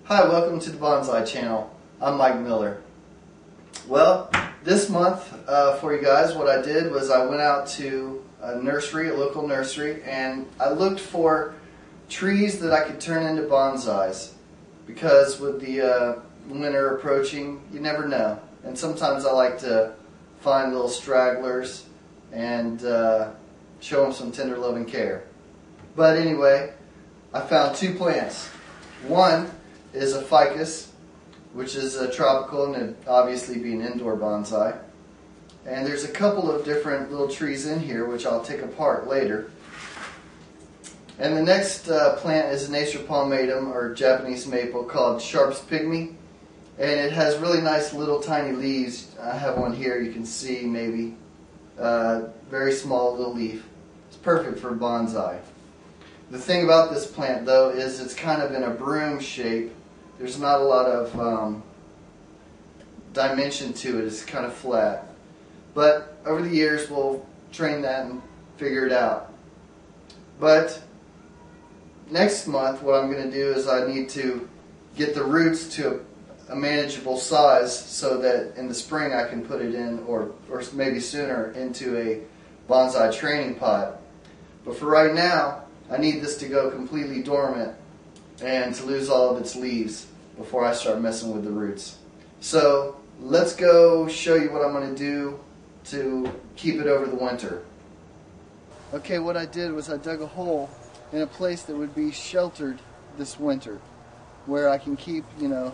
Hi, welcome to the Bonsai channel. I'm Mike Miller. Well, this month for you guys, what I did was I went out to a nursery, a local nursery, and I looked for trees that I could turn into bonsais, because with the winter approaching, you never know. And sometimes I like to find little stragglers and show them some tender love and care. But anyway, I found two plants. One is a ficus, which is a tropical and it'd obviously be an indoor bonsai. And there's a couple of different little trees in here which I'll take apart later. And the next plant is an Acer Palmatum, or Japanese maple, called Sharp's Pygmy. And it has really nice little tiny leaves. I have one here, you can see maybe. Very small little leaf. It's perfect for bonsai. The thing about this plant though is it's kind of in a broom shape. There's not a lot of dimension to it. It's kind of flat. But over the years we'll train that and figure it out. But next month what I'm going to do is I need to get the roots to a manageable size so that in the spring I can put it in, or maybe sooner, into a bonsai training pot. But for right now, I need this to go completely dormant and to lose all of its leaves before I start messing with the roots. So let's go show you what I'm going to do to keep it over the winter. Okay, what I did was I dug a hole in a place that would be sheltered this winter, where I can keep,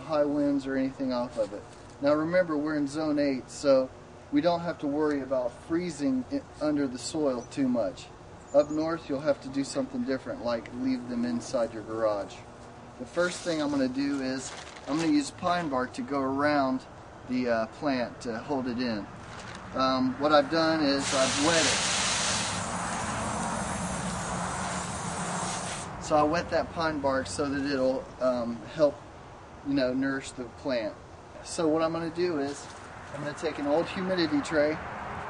high winds or anything off of it. Now remember, we're in zone 8, so we don't have to worry about freezing it under the soil too much. Up north you'll have to do something different, like leave them inside your garage. The first thing I'm going to do is I'm going to use pine bark to go around the plant to hold it in. What I've done is I've wet it. So I wet that pine bark so that it'll help nourish the plant. So what I'm going to do is I'm going to take an old humidity tray,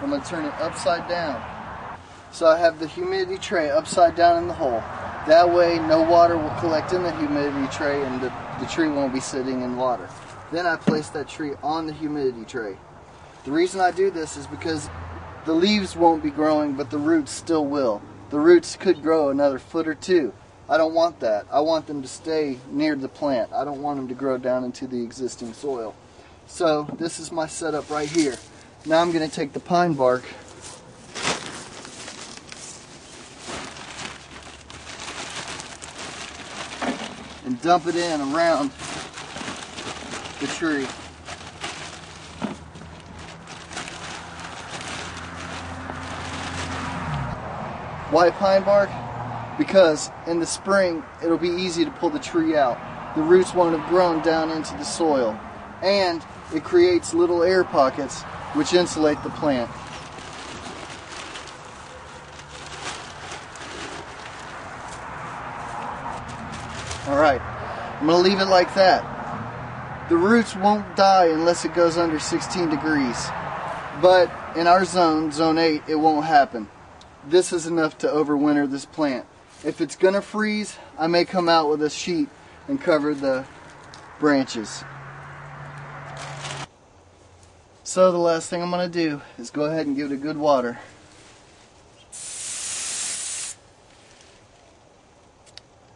I'm going to turn it upside down. So I have the humidity tray upside down in the hole. That way no water will collect in the humidity tray and the tree won't be sitting in water. Then I place that tree on the humidity tray. The reason I do this is because the leaves won't be growing, but the roots still will. The roots could grow another foot or two. I don't want that. I want them to stay near the plant. I don't want them to grow down into the existing soil. So this is my setup right here. Now I'm going to take the pine bark and dump it in around the tree. Why pine bark? Because in the spring it'll be easy to pull the tree out. The roots won't have grown down into the soil, and it creates little air pockets which insulate the plant. Alright, I'm going to leave it like that. The roots won't die unless it goes under 16 degrees. But in our zone, zone 8, it won't happen. This is enough to overwinter this plant. If it's going to freeze, I may come out with a sheet and cover the branches. So the last thing I'm going to do is go ahead and give it a good water.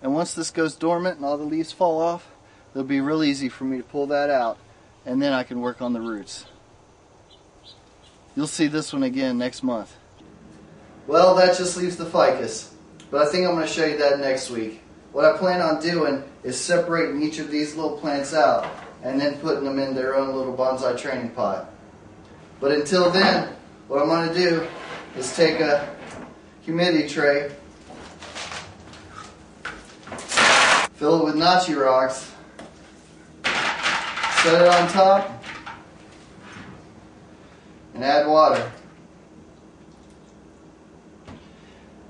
And once this goes dormant and all the leaves fall off, it'll be real easy for me to pull that out, and then I can work on the roots. You'll see this one again next month. Well, that just leaves the ficus, but I think I'm going to show you that next week. What I plan on doing is separating each of these little plants out and then putting them in their own little bonsai training pot. But until then, what I'm going to do is take a humidity tray, fill it with Nachi Rocks, set it on top, and add water.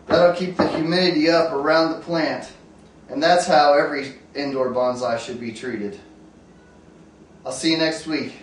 That'll keep the humidity up around the plant, and that's how every indoor bonsai should be treated. I'll see you next week.